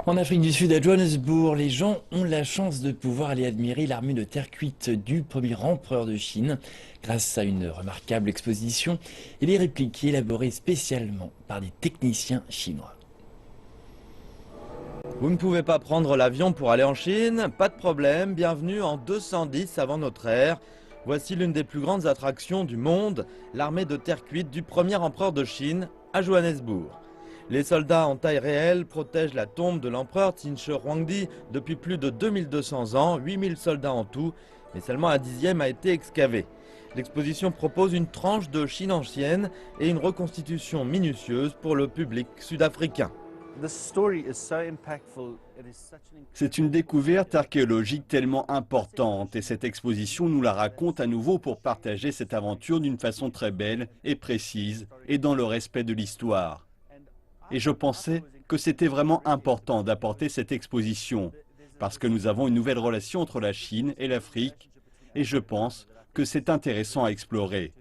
En Afrique du Sud, à Johannesburg, les gens ont la chance de pouvoir aller admirer l'armure de terre cuite du premier empereur de Chine grâce à une remarquable exposition et les répliques élaborées spécialement par des techniciens chinois. Vous ne pouvez pas prendre l'avion pour aller en Chine? Pas de problème, bienvenue en 210 avant notre ère. Voici l'une des plus grandes attractions du monde, l'armée de terre cuite du premier empereur de Chine à Johannesburg. Les soldats en taille réelle protègent la tombe de l'empereur Qin Shi Huangdi depuis plus de 2200 ans, 8000 soldats en tout, mais seulement un dixième a été excavé. L'exposition propose une tranche de Chine ancienne et une reconstitution minutieuse pour le public sud-africain. C'est une découverte archéologique tellement importante et cette exposition nous la raconte à nouveau pour partager cette aventure d'une façon très belle et précise et dans le respect de l'histoire. Et je pensais que c'était vraiment important d'apporter cette exposition parce que nous avons une nouvelle relation entre la Chine et l'Afrique et je pense que c'est intéressant à explorer.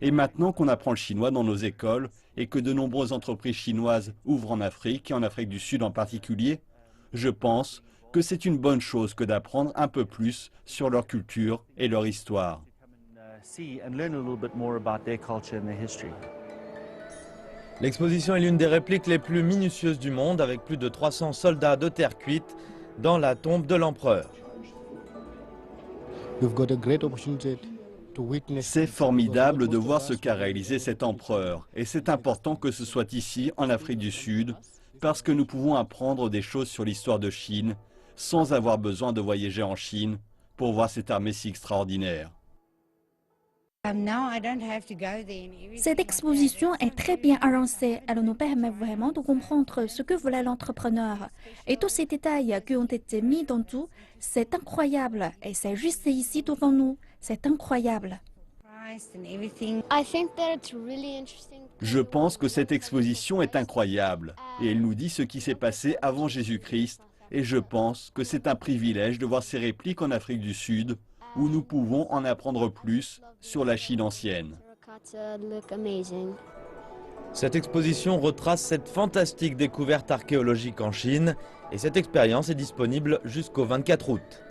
Et maintenant qu'on apprend le chinois dans nos écoles et que de nombreuses entreprises chinoises ouvrent en Afrique et en Afrique du Sud en particulier, je pense que c'est une bonne chose que d'apprendre un peu plus sur leur culture et leur histoire. L'exposition est l'une des répliques les plus minutieuses du monde avec plus de 300 soldats de terre cuite dans la tombe de l'empereur. C'est formidable de voir ce qu'a réalisé cet empereur et c'est important que ce soit ici, en Afrique du Sud, parce que nous pouvons apprendre des choses sur l'histoire de Chine sans avoir besoin de voyager en Chine pour voir cette armée si extraordinaire. Cette exposition est très bien avancée. Elle nous permet vraiment de comprendre ce que voulait l'entrepreneur. Et tous ces détails qui ont été mis dans tout, c'est incroyable. Et c'est juste ici devant nous. C'est incroyable. Je pense que cette exposition est incroyable et elle nous dit ce qui s'est passé avant Jésus-Christ et je pense que c'est un privilège de voir ces répliques en Afrique du Sud où nous pouvons en apprendre plus sur la Chine ancienne. Cette exposition retrace cette fantastique découverte archéologique en Chine et cette expérience est disponible jusqu'au 24 août.